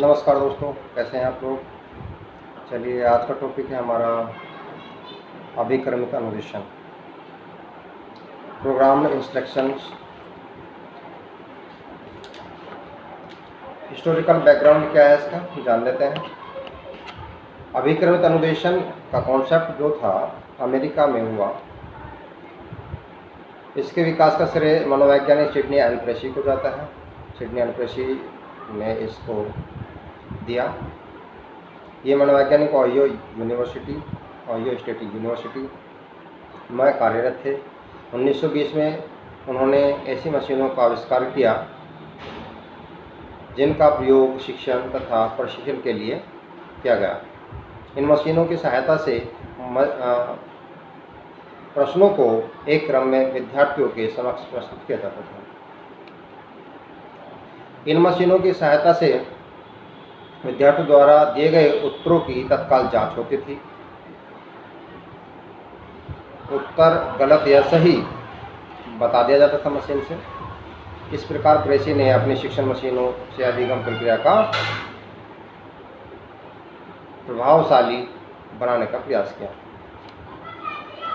नमस्कार दोस्तों, कैसे हैं आप लोग। चलिए, आज का टॉपिक है हमारा अभिक्रमिक अनुदेशन, प्रोग्राम इंस्ट्रक्शंस। हिस्टोरिकल बैकग्राउंड क्या है इसका जान लेते हैं। अभिक्रमिक अनुदेशन का कॉन्सेप्ट जो था अमेरिका में हुआ, इसके विकास का श्रेय मनोवैज्ञानिक सिडनी एल प्रेसी को जाता है। सिडनी एल प्रेसी ने इसको दिया। ये मनोवैज्ञानिक ओहियो स्टेट यूनिवर्सिटी में कार्यरत थे। 1920 में उन्होंने ऐसी मशीनों का आविष्कार किया जिनका प्रयोग शिक्षण तथा प्रशिक्षण के लिए किया गया। इन मशीनों की सहायता से प्रश्नों को एक क्रम में विद्यार्थियों के समक्ष प्रस्तुत किया जाता था। इन मशीनों की सहायता से विद्यार्थियों द्वारा दिए गए उत्तरों की तत्काल जांच होती थी। उत्तर गलत या सही बता दिया जाता था मशीन से। इस प्रकार प्रेसी ने अपनी शिक्षण मशीनों से अधिगम प्रक्रिया का प्रभावशाली बनाने का प्रयास किया।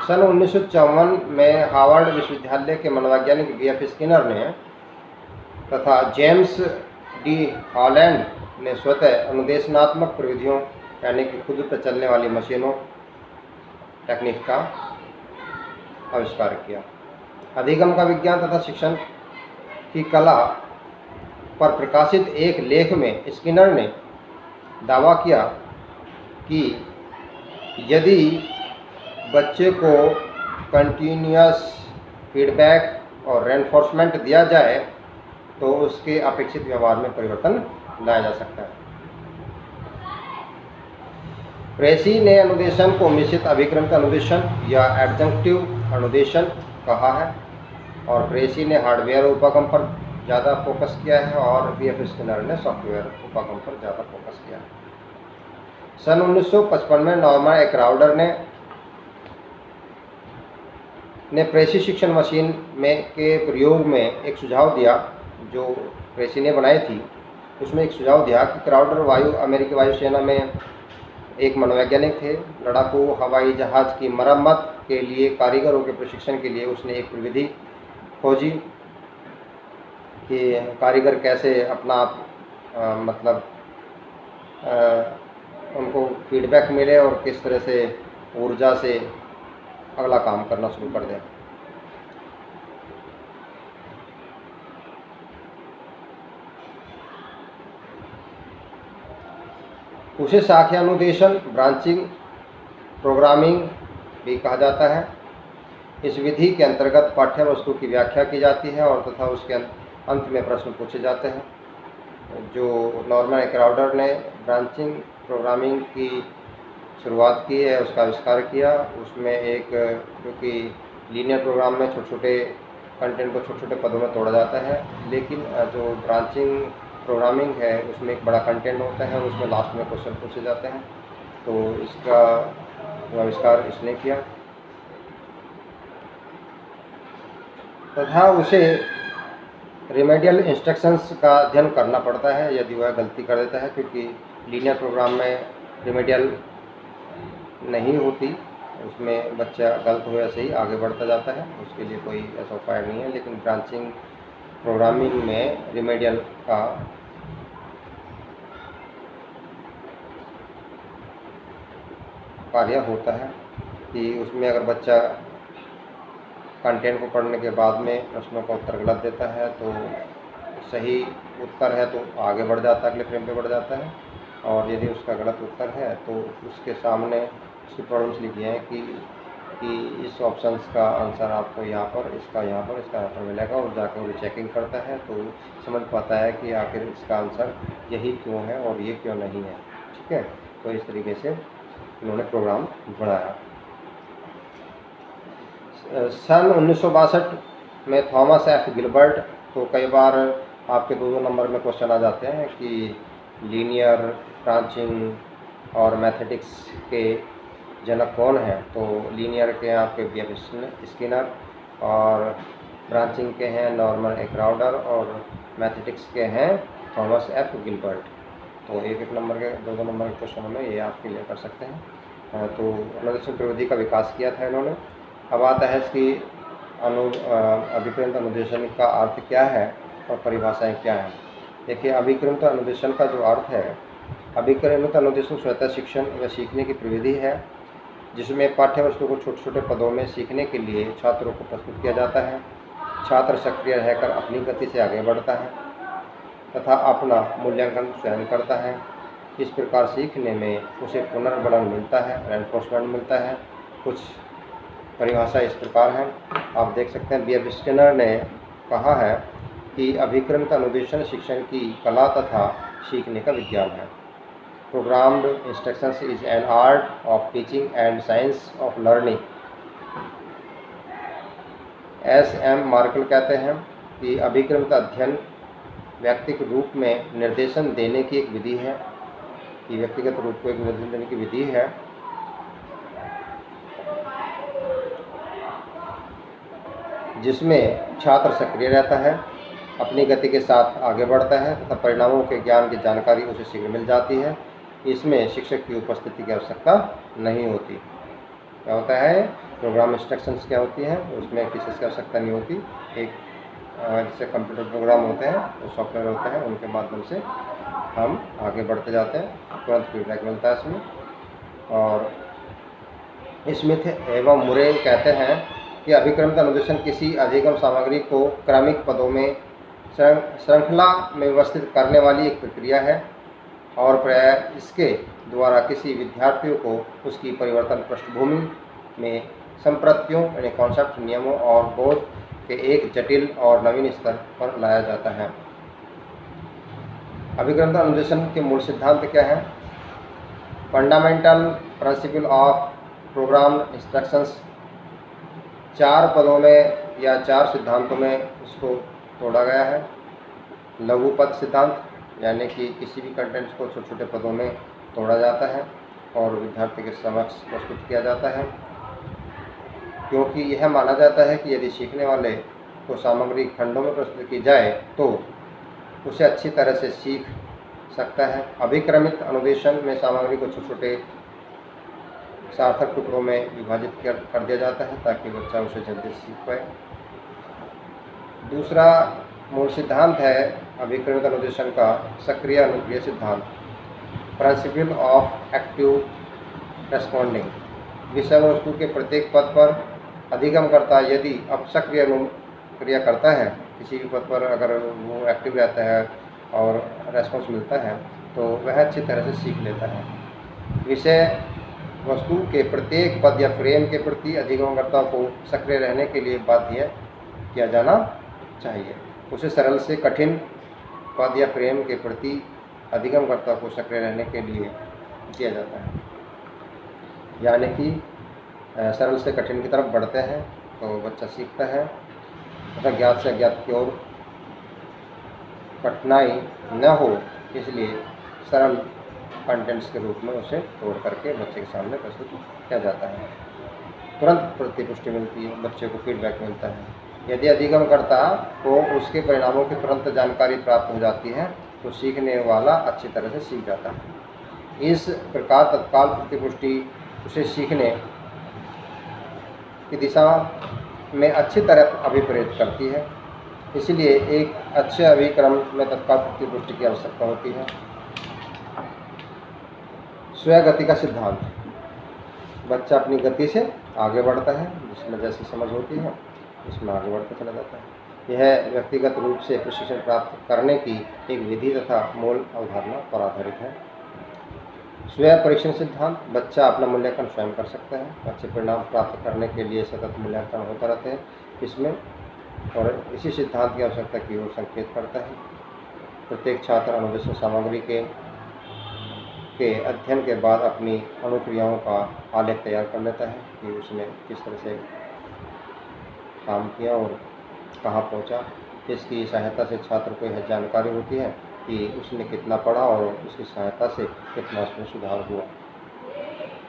सन 1954 में हार्वर्ड विश्वविद्यालय के मनोवैज्ञानिक BF स्किनर ने तथा जेम्स डी हॉलैंड ने स्वतः अनुदेशनात्मक प्रविधियों यानी कि खुद पर चलने वाली मशीनों टेक्निक का आविष्कार किया। अधिगम का विज्ञान तथा शिक्षण की कला पर प्रकाशित एक लेख में स्किनर ने दावा किया कि यदि बच्चे को कंटिन्यूअस फीडबैक और रेनफोर्समेंट दिया जाए तो उसके अपेक्षित व्यवहार में परिवर्तन लाया जा सकता है। प्रेसी ने अनुदेशन को मिश्रित अभिक्रमिक अनुदेशन या एडजंक्टिव अनुदेशन कहा है, और प्रेसी ने हार्डवेयर उपगम पर ज़्यादा फोकस किया है और BF स्किनर ने सॉफ्टवेयर उपगम पर ज़्यादा फोकस किया है। सन 1955 में नॉर्मन एक्राउडर ने प्रेसी शिक्षण मशीन में के प्रयोग में एक सुझाव दिया जो प्रेसी ने बनाई थी। उसमें एक सुझाव दिया कि क्राउडर अमेरिकी वायुसेना में एक मनोवैज्ञानिक थे। लड़ाकू हवाई जहाज़ की मरम्मत के लिए कारीगरों के प्रशिक्षण के लिए उसने एक प्रविधि खोजी कि कारीगर कैसे अपना उनको फीडबैक मिले और किस तरह से ऊर्जा से अगला काम करना शुरू कर दें। उसे शाखा अनुदेशन ब्रांचिंग प्रोग्रामिंग भी कहा जाता है। इस विधि के अंतर्गत पाठ्य वस्तु की व्याख्या की जाती है और तथा उसके अंत में प्रश्न पूछे जाते हैं। जो नॉर्मन एक्राउडर ने ब्रांचिंग प्रोग्रामिंग की शुरुआत की है, उसका आविष्कार किया। उसमें एक क्योंकि लीनियर प्रोग्राम में छोटे छोटे कंटेंट को छोटे छोटे पदों में तोड़ा जाता है, लेकिन जो ब्रांचिंग प्रोग्रामिंग है उसमें एक बड़ा कंटेंट होता है और उसमें लास्ट में क्वेश्चन पूछे जाते हैं। तो इसका आविष्कार इसने किया तथा उसे रिमेडियल इंस्ट्रक्शंस का अध्ययन करना पड़ता है यदि वह गलती कर देता है, क्योंकि लीनियर प्रोग्राम में रिमेडियल नहीं होती, उसमें बच्चा गलत हो या सही आगे बढ़ता जाता है, उसके लिए कोई ऐसा उपाय नहीं है। लेकिन ब्रांचिंग प्रोग्रामिंग में रिमेडियल का कार्य होता है कि उसमें अगर बच्चा कंटेंट को पढ़ने के बाद में प्रश्नों का उत्तर गलत देता है तो सही उत्तर है तो आगे बढ़ जाता है, अगले फ्रेम पे बढ़ जाता है, और यदि उसका गलत उत्तर है तो उसके सामने उसकी प्रॉब्लम्स लिखी हैं कि इस ऑप्शंस का आंसर आपको यहाँ पर, इसका यहाँ पर मिलेगा, और जाकर वो चेकिंग करता है तो समझ पाता है कि आखिर इसका आंसर यही क्यों है और ये क्यों नहीं है। ठीक है, तो इस तरीके से उन्होंने प्रोग्राम बनाया। सन 1962 में थॉमस F गिलबर्ट, तो कई बार आपके 2 नंबर में क्वेश्चन आ जाते हैं कि लीनियर ब्रांचिंग और मैथमेटिक्स के जनक कौन है। तो लीनियर के हैं आपके BF स्किनर, और ब्रांचिंग के हैं नॉर्मन एक्राउडर, और मैथमेटिक्स के हैं थॉमस F गिलबर्ट। तो 1-1 नंबर के 2-2 नंबर के क्वेश्चनों में ये आप क्लियर कर सकते हैं। तो अनुदेशन प्रविधि का विकास किया था इन्होंने। अब आता है इसकी अभिक्रमित अनुदेशन का अर्थ क्या है और परिभाषाएं क्या हैं। देखिए, अभिक्रमित अनुदेशन का जो अर्थ है, अभिक्रमित अनुदेशन स्वतः शिक्षण या सीखने की प्रविधि है जिसमें पाठ्य वस्तु को छोटे छोटे पदों में सीखने के लिए छात्रों को प्रस्तुत किया जाता है। छात्र सक्रिय रहकर अपनी गति से आगे बढ़ता है तथा अपना मूल्यांकन स्वयं करता है। इस प्रकार सीखने में उसे पुनर्बलन मिलता है, रेनफोर्समेंट मिलता है। कुछ परिभाषा इस प्रकार है, आप देख सकते हैं। B.F. स्किनर ने कहा है कि अभिक्रमित अनुदेशन शिक्षण की कला तथा सीखने का विज्ञान है। Programmed instructions is an art of teaching and science of learning. S.M. Markle कहते हैं कि अभिक्रमित अध्ययन व्यक्तिगत रूप में निर्देशन देने की एक विधि है, कि व्यक्तिगत रूप को एक निर्देशन देने की विधि है जिसमें छात्र सक्रिय रहता है, अपनी गति के साथ आगे बढ़ता है तथा परिणामों के ज्ञान की जानकारी उसे शीघ्र मिल जाती है। इसमें शिक्षक की उपस्थिति की आवश्यकता नहीं होती। क्या होता है, प्रोग्राम इंस्ट्रक्शंस क्या होती हैं, उसमें किसी की आवश्यकता नहीं होती। एक जैसे कंप्यूटर प्रोग्राम होते हैं, वो सॉफ्टवेयर होते हैं, उनके माध्यम से हम आगे बढ़ते जाते हैं, तुरंत फीडबैक मिलता है इसमें। और स्मिथ एवं मुरे कहते हैं कि अभिक्रमित अनुदेशन किसी अधिगम सामग्री को क्रमिक पदों में श्रृंखला में व्यवस्थित करने वाली एक प्रक्रिया है और प्रायः इसके द्वारा किसी विद्यार्थियों को उसकी परिवर्तन पृष्ठभूमि में संप्रतियों यानी कॉन्सेप्ट, नियमों और बोध के एक जटिल और नवीन स्तर पर लाया जाता है। अभिक्रमित अनुदेशन के मूल सिद्धांत क्या है? Fundamental principle of program instructions. 4 पदों में या 4 सिद्धांतों में इसको तोड़ा गया है। लघु पद सिद्धांत, यानी कि किसी भी कंटेंट्स को छोटे छोटे पदों में तोड़ा जाता है और विद्यार्थी के समक्ष प्रस्तुत किया जाता है, क्योंकि यह माना जाता है कि यदि सीखने वाले को सामग्री खंडों में प्रस्तुत की जाए तो उसे अच्छी तरह से सीख सकता है। अभिक्रमित अनुदेशन में सामग्री को छोटे छोटे सार्थक टुकड़ों में विभाजित कर दिया जाता है ताकि बच्चा उसे जल्दी सीख पाए। दूसरा मूल सिद्धांत है अभिक्रमित अनुदेशन का सक्रिय अनुक्रिय सिद्धांत, प्रिंसिपल ऑफ एक्टिव रेस्पॉन्डिंग। विषय वस्तु के प्रत्येक पद पर अधिगमकर्ता यदि अब सक्रिय अनुक्रिया करता है, किसी भी पद पर अगर वो एक्टिव रहता है और रेस्पॉन्स मिलता है तो वह अच्छी तरह से सीख लेता है। विषय वस्तु के प्रत्येक पद या फ्रेम के प्रति अधिगमकर्ता को सक्रिय रहने के लिए बाध्य किया जाना चाहिए। उसे सरल से कठिन पद या फ्रेम के प्रति अधिगमकर्ता को सक्रिय रहने के लिए किया जाता है, यानी कि सरल से कठिन की तरफ बढ़ते हैं तो बच्चा सीखता है तथा ज्ञात से अज्ञात की ओर कठिनाई न हो, इसलिए सरल कंटेंट्स के रूप में उसे तोड़ करके बच्चे के सामने प्रस्तुत किया जाता है। तुरंत प्रतिपुष्टि मिलती है, बच्चे को फीडबैक मिलता है। यदि अधिगमकर्ता को उसके परिणामों की तुरंत जानकारी प्राप्त हो जाती है तो सीखने वाला अच्छी तरह से सीख जाता है। इस प्रकार तत्काल प्रतिपुष्टि उसे सीखने की दिशा में अच्छी तरह अभिप्रेरित करती है। इसलिए एक अच्छे अभिक्रम में तत्काल प्रतिपुष्टि की आवश्यकता होती है। स्वगति का सिद्धांत, बच्चा अपनी गति से आगे बढ़ता है, जिसमें जैसी समझ होती है इसमें आगे बढ़ता चला जाता है। यह व्यक्तिगत रूप से प्रशिक्षण प्राप्त करने की एक विधि तथा मूल अवधारणा पर आधारित है। स्वयं परीक्षण सिद्धांत, बच्चा अपना मूल्यांकन स्वयं कर सकता है। अच्छे परिणाम प्राप्त करने के लिए सतत मूल्यांकन होता रहता है इसमें, और इसी सिद्धांत की आवश्यकता की ओर संकेत करता है। प्रत्येक छात्र अनुदेशन सामग्री के अध्ययन के बाद अपनी अनुक्रियाओं का आलेख तैयार कर लेता है कि उसने किस तरह से काम किया और कहाँ पहुँचा। इसकी सहायता से छात्र को यह जानकारी होती है कि उसने कितना पढ़ा और उसकी सहायता से कितना उसमें सुधार हुआ।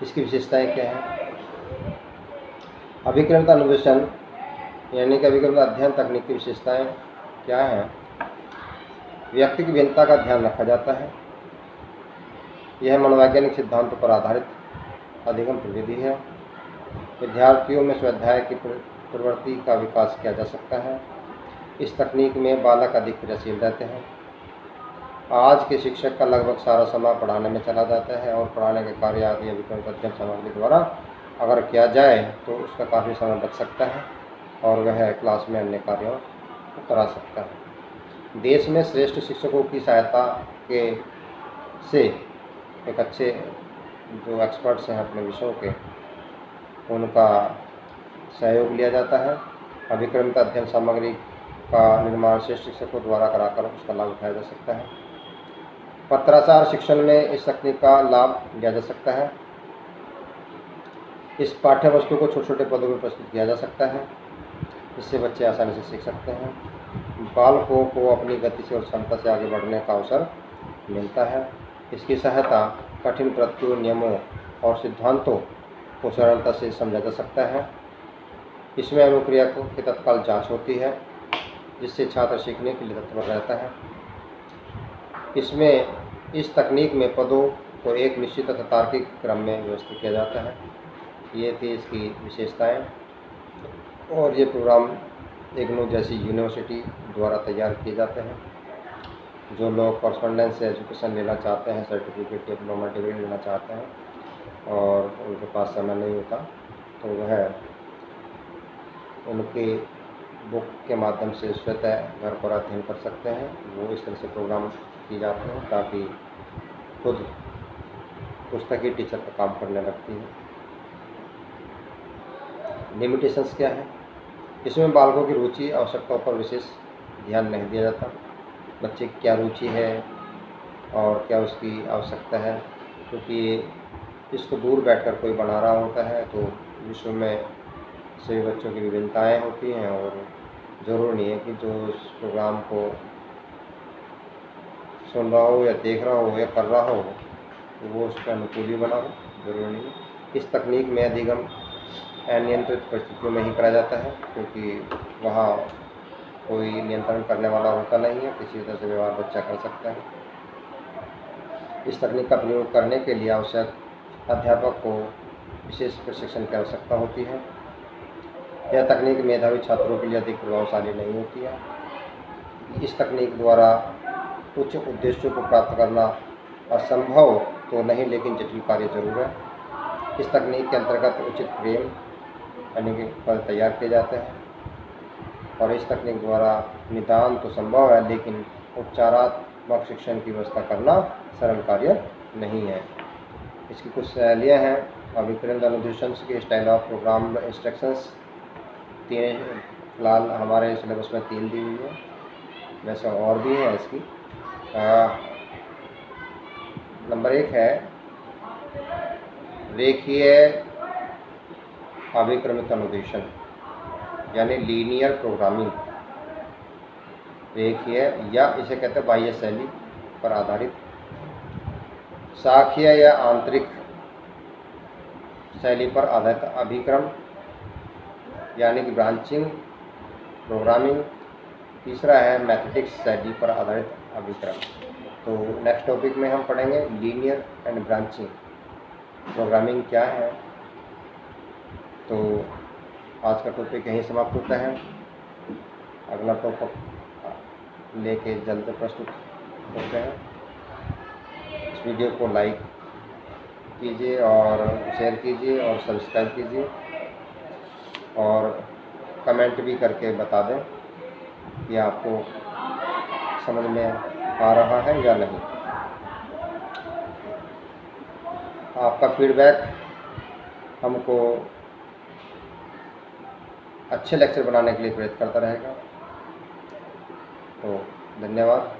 इसकी विशेषताएं क्या हैं? अभिक्रमित अनुदेशन यानी कि अभिक्रमित अध्ययन तकनीक की विशेषताएं क्या हैं? व्यक्ति की भिन्नता का ध्यान रखा जाता है। यह मनोवैज्ञानिक सिद्धांतों पर आधारित अधिगम प्रविधि है। विद्यार्थियों में स्वाध्याय की प्रवृत्ति का विकास किया जा सकता है। इस तकनीक में बालक अधिक क्रियाशील रहते हैं। आज के शिक्षक का लगभग सारा समय पढ़ाने में चला जाता है और पढ़ाने के कार्य आदि अभिक्रमित अध्ययन सामग्री द्वारा अगर किया जाए तो उसका काफ़ी समय बच सकता है और वह क्लास में अन्य कार्यों को करा सकता है। देश में श्रेष्ठ शिक्षकों की सहायता के से एक अच्छे जो एक्सपर्ट्स हैं अपने विषयों के, उनका सहयोग लिया जाता है। अभिक्रमित अध्ययन सामग्री का निर्माण श्रेष्ठ शिक्षकों द्वारा कराकर उसका लाभ उठाया जा सकता है। पत्राचार शिक्षण में इस तकनीक का लाभ लिया जा सकता है। इस पाठ्य वस्तु को छोटे छोटे पदों में प्रस्तुत किया जा सकता है, इससे बच्चे आसानी से सीख सकते हैं। बालकों को अपनी गति से और क्षमता से आगे बढ़ने का अवसर मिलता है। इसकी सहायता कठिन प्रत्ययों, नियमों और सिद्धांतों को सरलता से समझा जा सकता है। इसमें अनुक्रिया की तत्काल जांच होती है, जिससे छात्र सीखने के लिए तत्पर रहता है। इस तकनीक में पदों को एक निश्चित तथा तार्किक क्रम में व्यवस्थित किया जाता है। ये थी इसकी विशेषताएं। और ये प्रोग्राम इग्नू जैसी यूनिवर्सिटी द्वारा तैयार किए जाते हैं। जो लोग कॉरस्पॉन्डेंस से एजुकेशन लेना चाहते हैं, सर्टिफिकेट, डिप्लोमा, डिग्री लेना चाहते हैं और उनके पास समय नहीं होता, तो वह उनके बुक के माध्यम से स्वतः घर पर अध्ययन कर सकते हैं। वो इस तरह से प्रोग्राम किए जाते हैं ताकि खुद पुस्तकीय टीचर का काम करने लगती है। लिमिटेशंस क्या है? इसमें बालकों की रुचि आवश्यकताओं पर विशेष ध्यान नहीं दिया जाता। बच्चे की क्या रुचि है और क्या उसकी आवश्यकता है, क्योंकि इसको दूर बैठकर कोई बना रहा होता है तो विश्व में सभी बच्चों की विभिन्नताएँ होती हैं और ज़रूरी नहीं है कि जो उस प्रोग्राम को सुन रहा हो या देख रहा हो या कर रहा हो तो वो उसके अनुकूल ही बना हो, जरूरी नहीं है। इस तकनीक में अधिगम अनियंत्रित परिस्थितियों में ही करा जाता है, क्योंकि वहाँ कोई नियंत्रण करने वाला होता नहीं है, किसी तरह से व्यवहार बच्चा कर सकता है। इस तकनीक का प्रयोग करने के लिए आवश्यक अध्यापक को विशेष प्रशिक्षण की आवश्यकता होती है। यह तकनीक मेधावी छात्रों के लिए अधिक प्रभावशाली नहीं होती है। इस तकनीक द्वारा उच्च उद्देश्यों को प्राप्त करना असंभव तो नहीं, लेकिन जटिल कार्य जरूर है। इस तकनीक के अंतर्गत उचित प्रेम यानी कि पद तैयार किए जाते हैं और इस तकनीक द्वारा निदान तो संभव है, लेकिन उपचारात्मक शिक्षण की व्यवस्था करना सरल कार्य नहीं है। इसकी कुछ शैलियाँ हैं। अभिक्रमित अनुदेशंस की स्टाइल ऑफ प्रोग्राम इंस्ट्रक्शंस फिलहाल हमारे सिलेबस में 3 दी हुई है, वैसे और भी है इसकी। नंबर 1 है रेखीय अभिक्रमित अनुदेशन यानी लीनियर प्रोग्रामिंग। रेखीय या इसे कहते हैं बाह्य शैली पर आधारित। शाखीय या आंतरिक शैली पर आधारित अभिक्रम यानी कि ब्रांचिंग प्रोग्रामिंग। तीसरा है मैथमेटिक्स शैली पर आधारित अभिक्रम। तो नेक्स्ट टॉपिक में हम पढ़ेंगे लीनियर एंड ब्रांचिंग प्रोग्रामिंग क्या है। तो आज का टॉपिक यहीं समाप्त होता है। अगला टॉपिक लेके जल्द प्रस्तुत होते हैं। इस वीडियो को लाइक कीजिए और शेयर कीजिए और सब्सक्राइब कीजिए और कमेंट भी करके बता दें कि आपको समझ में आ रहा है या नहीं। आपका फीडबैक हमको अच्छे लेक्चर बनाने के लिए प्रेरित करता रहेगा। तो धन्यवाद।